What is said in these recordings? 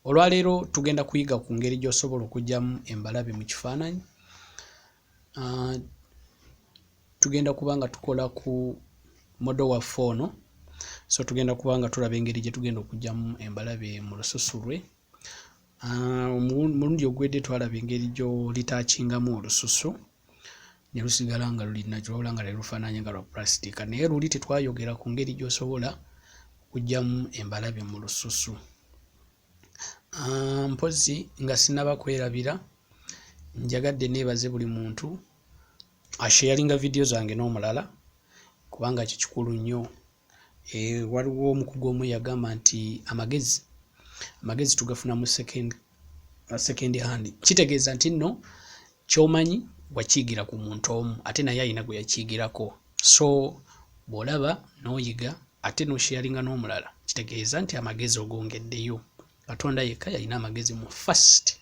Olwaleero tugenda kuyiga ku ngeri gy'osobola okuggyamu embalabe mu kifaananyi. Tugenda kuba nga tukola ku modo waffe ono, so tugenda kuba nga tulaba engeri gye tugenda okuggyamu embalabe mu lususu lwe. Mulundi ogwedde twalaba engeri gy'olitaakingamu olususu ne lusigala nga lulina gy'olabula nga lufaananye nga lwa pulasitiika, naye luli tetwayogera ku ngeri gy'osobola okuggyamu embalabe mu lususu. Mpozi nga sinnaba kwerabira, njagadde neebaze buli muntu asharinga vidiyo zange n'omulala kubanga kyo kikulu nnyo. Waliwo omukugu omu yagamba nti amagezi tugafuna mu second hand. Kitegeeza nti nno ky'omanyi wakiyigira ku muntu omu ate naye alina gwe yakiyigirako, so bw'olaba n'oyiga ate n'osharinga n'omulala, kitegeeza nti amagezi ogongeddeyo. Katonda yekka yalina amagezi mu first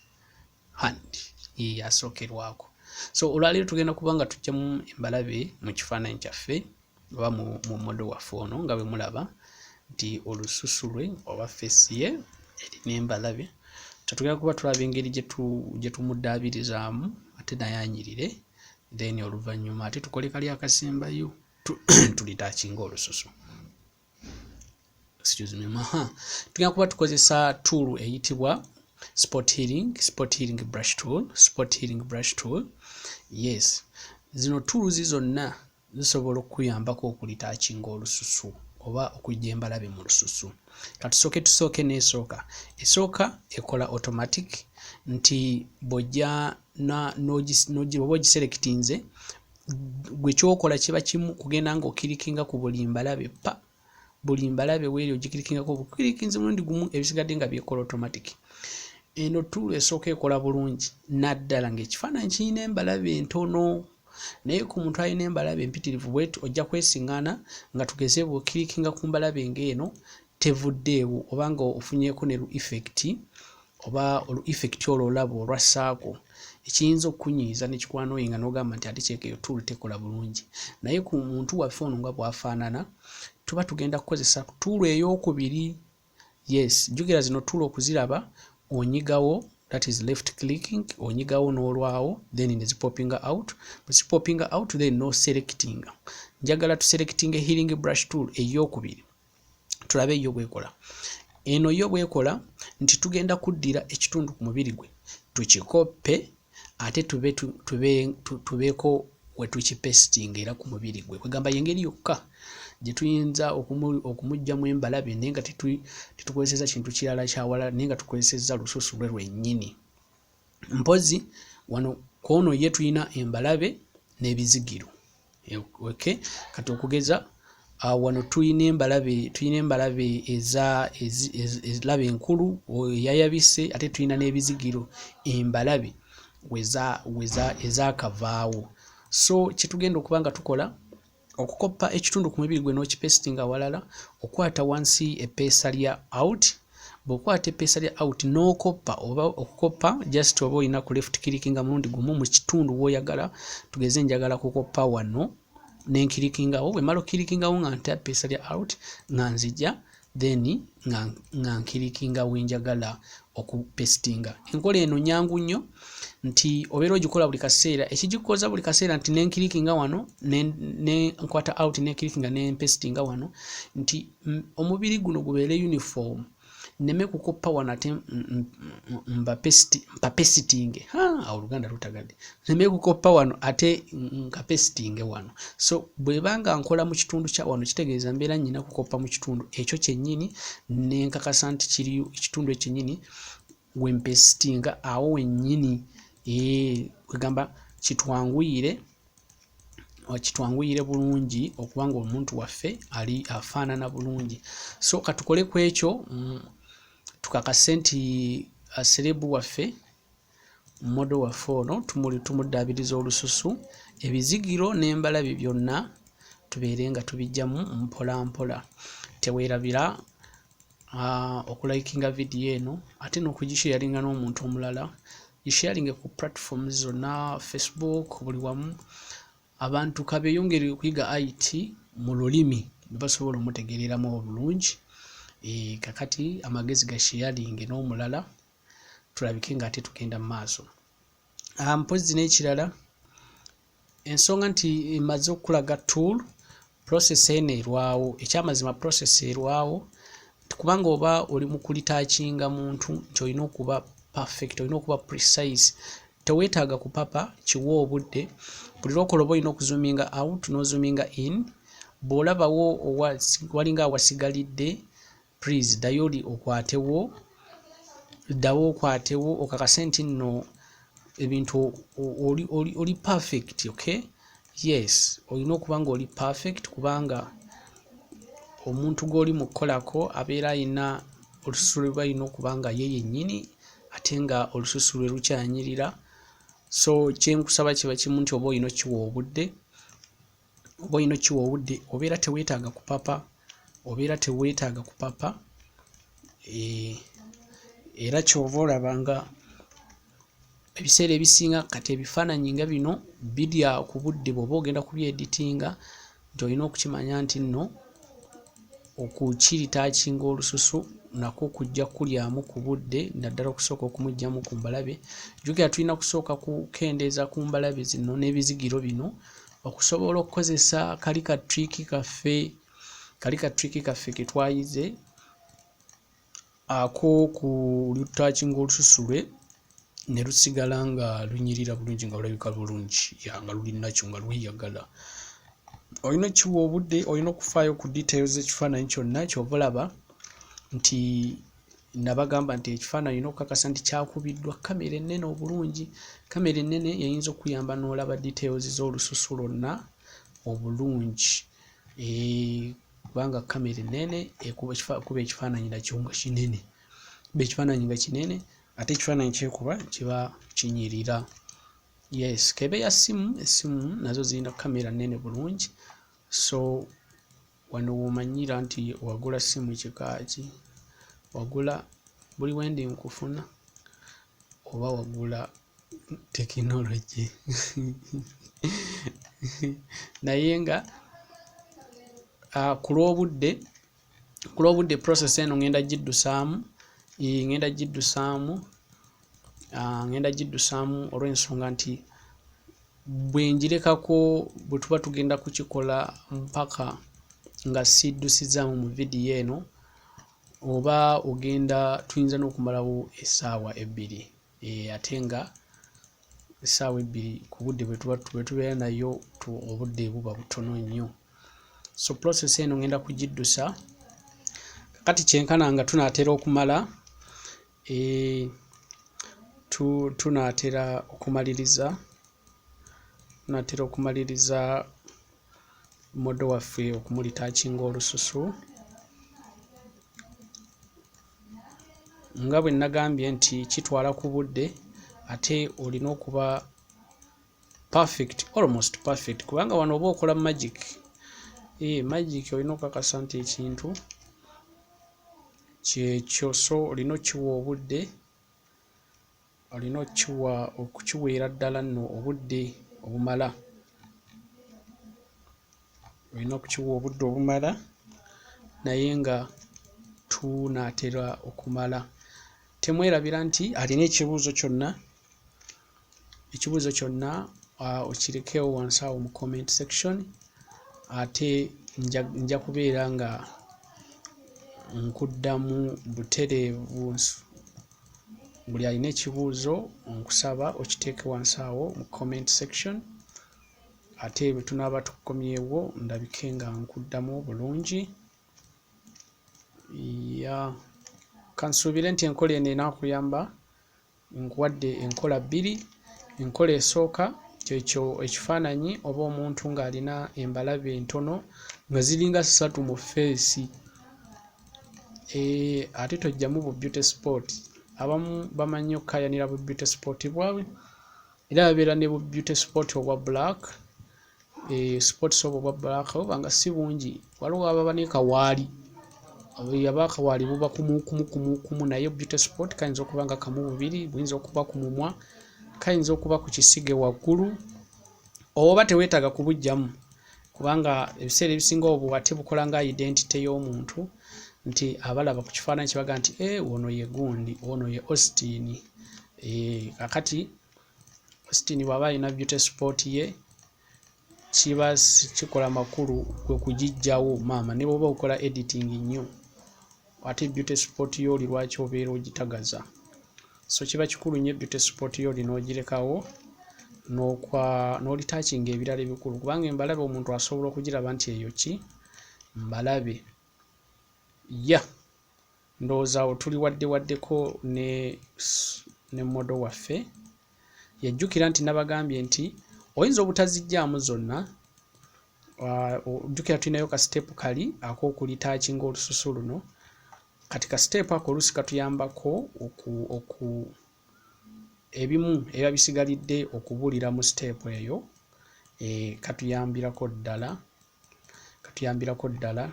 hand, ye yasookerwako. So olwaleero tugenda kuba nga tuggyamu embalabe mu kifaananyi kyaffe oba mu modo waffe ono nga bwe mulaba nti olususu lwe oba feesi ye erina embalabe. Tugenda kuba tulaba engeri gye tumuddaabirizamu ate naye anyirire, then oluvannyuma ate tukole kali akasembayo tulitaakinga olususu. Tugenda kuba tukozesa tool eyitibwa spot healing brush tool. Yes, zino tools zonna zisobola okuyambako okulitaakinga olususu oba okujja embalabe mu lususu. Tusooke n'esooka. Esooka ekola automatic nti bw'ojja oba ogiselectinze, gwe kyokola kiba kimu kugenda ng'okirikinga ku buli mbalabe buli mbalabe weeri ogikirikingako, bukirikinze mulundi gumu ebisigadde nga byekola automatic. Eno tool esooka ekola bulungi naddala ng'ekifaananyi kirina embalabe entono, naye ku muntu alina embalabe empitirivu bw'eti ojja kwesiŋŋaana nga tugeze bw'okirikinga ku mbalabe ng'eno tevuddeewo oba nga ofunyeeko ne effect oba effect olwo olaba olwassaako ekiyinza okunyiiza ne kikwanooyinga n'ogamba nti ate kyeka eyo tool tekola bulungi. Naye ku muntu waffe ono nga bw'afaanana tuba tugenda kukozesa tool ey'okubiri. Yes, jjukira zino tool okuziraba onyigawo, that is left clicking, onyigawo n'olwawo then ne zipopinga out. Bwe zipopinga out then no selecting. Njagala tuselecting healing brush tool ey'okubiri tulabe yo bwekola. Eno yo bwekola nti tugenda kuddira ekitundu ku mubiri gwe tukikoppe ate tubeeko we tukipestinga era ku mubiri gwe. Kwegamba y'engeri yokka gye tuyinza okumuggyamu embalabe naye nga tetukozesezza kintu kirala kyawala, naye nga tukozesezza lususu lwe lwennyini. Mpozi wano kwono ye tulina embalabe n'ebizigiro. Okay? Kati okugeza wano tulina embalabe ezilaba enkulu eyayabise, ate tulina n'ebizigiro embalabe ezaakavaawo. So kye tugenda okuba nga tukola okukoppa ekitundu ku mubiri gwe n'okipestinga walala, okwata wansi epeesa lya out. Bw'okwata epeesa lya out n'okoppa oba okukoppa just oba olina ku left clickinga mulundi gumu mu kitundu w'oyagala. Tugeze njagala kukoppa wano n'enkirikingawo, bwe mala okkirikingawo nga nta epeesa lya out nga nzija then nga nkirikinga wenjagala okupestinga. Enkola eno nyangu nnyo nti obeera ogikola buli kaseera. Ekigikoza buli kaseera nti nenkirikinga wano nenkwata out nenkirikinga nempestinga wano nti omubiri guno gubeere uniform, nneme kukoppa wano ate mpapesitinge. Oluganda lutagadde. Nneme kukoppa wano ate nkapesitinge wano. So bwebanga nkola mu kitundu kya wano kitegeeza mbeera nnyina kukoppa mu kitundu ekyo kyennyini nenkakasa nti kiri ekitundu ekyennyini wempesitinga awo wennyini. Kwegamba kitwanguyire bulungi okuba nga omuntu waffe ali afaanana bulungi. So katukole ku ekyo tukakase nti serebu waffe modo waffe ono tumuddaabiriza olususu, ebizigiro n'embalabe byonna tubeere nga tubiggyamu mpola mpola. Teweerabira okulayikinga vidiyo eno ate n'okugisharinga n'omuntu omulala. Gisharinge ku platforms zonna, Facebook, buli wamu. Abantu kabeeyongere okuyiga IT mu lulimi lwe basobola omutegeereramu obulungi kakati amagezi ga sharing n'omulala tulabike nga ate tugenda mu maaso. Mpozi n'ekirala ensonga nti maze okulaga tool process eno erwawo, ekyamazima process erwawo kubanga oba oli mu kulitachinga muntu nti olina okuba perfect, olina okuba precise, teweetaaga kupapa, kiwa obudde. Buli lwokola oba olina okuzoominga out n'ozoominga in, bw'olabawo walinga awasigalidde, please ddayo okwatewo okakase nti nno ebintu oli perfect, okay? Yes, olina okuba nga oli perfect kubanga omuntu gw'oli mu kukolako abeera ayina olususu lwe balina okuba nga ye yennyini ate nga olususu lwe lukyanyirira. So kyenkusaba kiba kimu nti oba olina okiwa obudde, obeera teweetaaga kupapa, era kyova olaba nga ebiseera ebisinga kati ebifaananyi nga bino birya ku budde bw'oba ogenda kubyeditinga, nti olina okukimanya nti nno okukiritakinga olususu nakwo kujja kulyamu ku budde, naddala okusooka okumugyamu ku mbalabe. Jjukira tulina kusooka kukendeeza ku mbalabe zino n'ebizigiro bino okusobola okukozesa kali ka trick kaffe ke twayize kulitakinga olususu lwe ne lusigala nga lunyirira bulungi, nga lulabika bulungi, nga luli nakyo, nga lweyagala. Olina okiwa obudde, olina okufaayo ku details z'ekifaananyi kyonna. Kyova olaba nti nabagamba nti ekifaananyi olina okukakasa nti kyakubiddwa kamera ennene obulungi. Kamera ennene yayinza okuyamba n'olaba details z'olususu lwonna obulungi, kubanga kamera ennene kuba ekifaananyi nakyo nga kinene, ate ekifaananyi kyekuba kiba kinyirira. Yes, kebe ya essimu nazo zirina kamera nnene bulungi. So wano w'omanyira nti wagula ssimu kikaaki, wagula buli wendi nkufuna oba wagula tekinologi. Naye nga ku lw'obudde process eno ngenda giddusaamu olw'ensonga nti bwe ngirekako, bwe tuba tugenda kukikola mpaka nga siddusizaamu mu vidiyo eno, oba tuyinza n'okumalawo essaawa 2, ate nga essaawa 2 ku budde bwe tubeera nayo obudde buba butono nnyo. So process eno ngenda kugiddusa kakati kyenkana nga tunaatera okumala, tunaatera okumaliriza modo waffe okumulitakinga olususu. Nga bwe nagambye nti kitwala ku budde, ate olina okuba perfect, almost perfect, kubanga wano oba okola magic olina okukakasa nti ekintu kyekyo. So olina okiwa obudde, olina okukiweera ddala nno obudde obumala, naye nga tunaatera okumala. Temwerabira nti alina ekibuuzo kyonna okirekewo wansi awo mu comment section, ate nja kubeera nga nkuddamu butereevu. Buli alina ekibuuzo nkusaba okiteeke wansi awo mu comment section, ate bwe tunaaba tukomyewo ndabike nga nkuddamu bulungi. Kansuubire nti enkola eno enaakuyamba. Nkuwadde enkola 2. Enkola esooka kyekyo ekifaananyi oba omuntu ng'alina embalabe entono nga ziringa 3 mu feesi, ate tojjamu bu beauty spot. Abamu bamanyi okukaayanira bu beauty spot bwabwe, era babeera ne bu beauty spot obwa black. Spots obwo obwa black oba nga si bungi, waliwo ababa ne kawaali, abakawaali buba kumu, naye beauty spot kayinza okuba nga 1, buyinza okuba ku mumwa, kayinza okuba ku kisige waggulu, oba teweetaaga kubugyamu kubanga ebiseera ebisinga obwo ate bukola nga identity y'omuntu. nti abalaba ku kifaananyi kibaga nti ono ye gundi, ono ye Austin. Kakati Austin bw'aba alina beauty spot ye kiba kikola makulu kwe kugijjawo maama, ne bw'oba okola editing nnyo ate beauty spot yo oli lwaki obeera ogitagaza. So kiba kikulu nnyo beauty spot yo oli n'ogirekawo n'olitaakinga ebirala ebikulu, kubanga embalabe omuntu asobola okugiraba nti eyo ki mbalabe. Ndowooza awo tuli waddeko ne modo waffe. Yajjukira nti nabagambye nti oyinza obutazijjaamu zonna. Ojjukira tulinayo ka step kali ak'okulitaakinga olususu luno. Kati ka step ako oluusi katuyambako ebimu ebiba bisigalidde okubuulira mu step eyo. Katuyambirako ddala.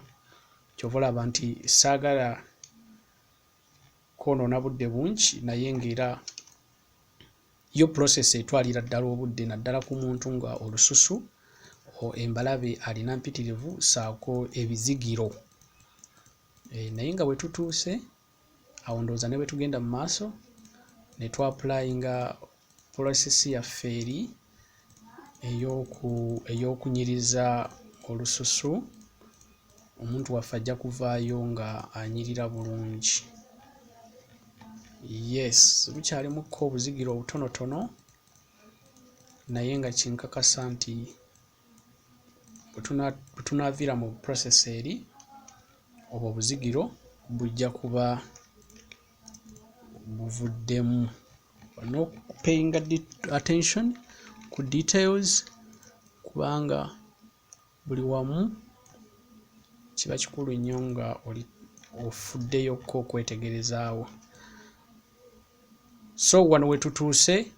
Kyova olaba nti saagala kwonoona budde bungi, naye ng'era yo process etwalira ddala obudde naddala ku muntu nga olususu embalabe alina mpitirivu saako ebizigiro. Naye nga bwe tutuuse awo ndowooza ne bwe tugenda mu maaso ne twapulayinga process yaffe eri ey'okunyiriza olususu, omuntu waffe ajja kuvaayo nga anyirira bulungi. Bukyalimuko obuzigiro obutonotono, naye nga kinkakasa nti bwe tunaaviira mu process eri obwo obuzigiro bujja kuba buvuddemu. No paying attention ku details, kubanga buli wamu kiba kikulu nnyo nga ofuddeyoko okwetegerezaawo. So wano we tutuuse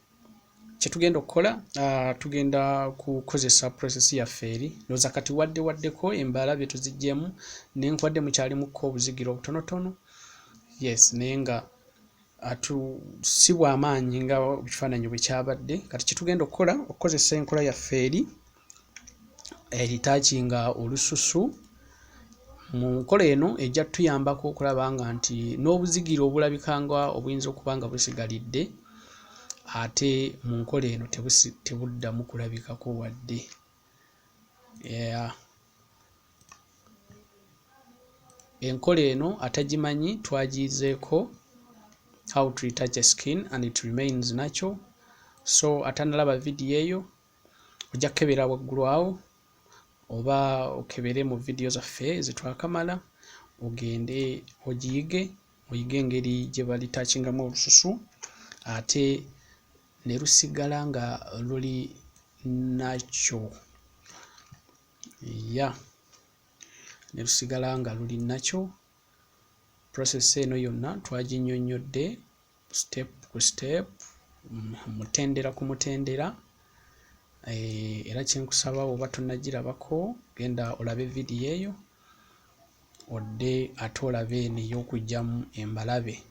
kye tugenda okukola, tugenda kukozesa process yaffe eri. Ndowooza kati waddeko embalabe tuziggyemu, nenkwadde mukyalimuko obuzigiro obutonotono. Naye nga si bw'amaanyi nga ekifaananyi bwe kyabadde. Kati kye tugenda okukola okukozesa enkola yaffe eri eritaakinga olususu. Mu nkola eno ejja tuyambako okulaba nga nti n'obuzigiro obulabika nga obuyinza okuba nga busigalidde, ate mu nkola eno tebuddamu kulabikako wadde. Enkola eno atagimanyi twagiyizeeko how to retouch a skin and it remains natural. So atanalaba vidiyo eyo ojja kukebera waggulu awo, oba okebere mu vidiyo zaffe zetwakamala, ogende oyige engeri gye balitaakingamu olususu, ate ne lusigala nga luli nakyo. Process eno yonna twaginnyonnyodde step ku step, mutendera ku mutendera. Era kyenkusaba oba tonnagirabako genda olabe vidiyo eyo odde ate olabe eno ey'okuggyamu embalabe.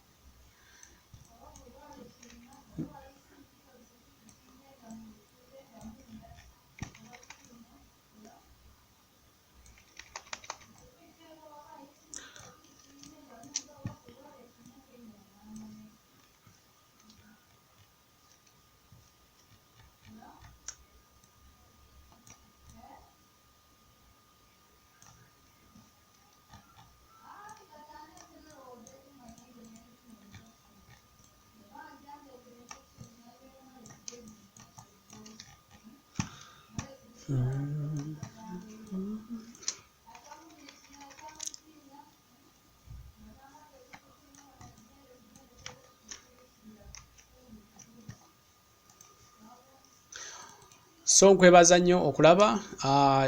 So nkwebaza nnyo okulaba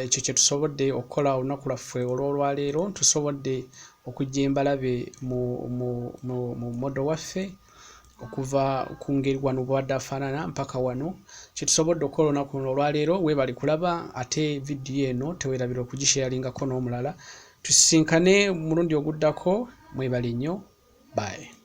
ekyo kye tusobodde okukola olunaku lwaffe olw'olwaleero. Tusobodde okujja embalabe mu modo waffe okuva ku ngeri wano bwadde afaanana mpaka wano. Kye tusobodde okukola olunaku olwaleero. Weebale kulaba ate vidiyo eno teweerabira okugisheeringako n'omulala. Tusisinkane mulundi oguddako. Mwebale nnyo. Bye.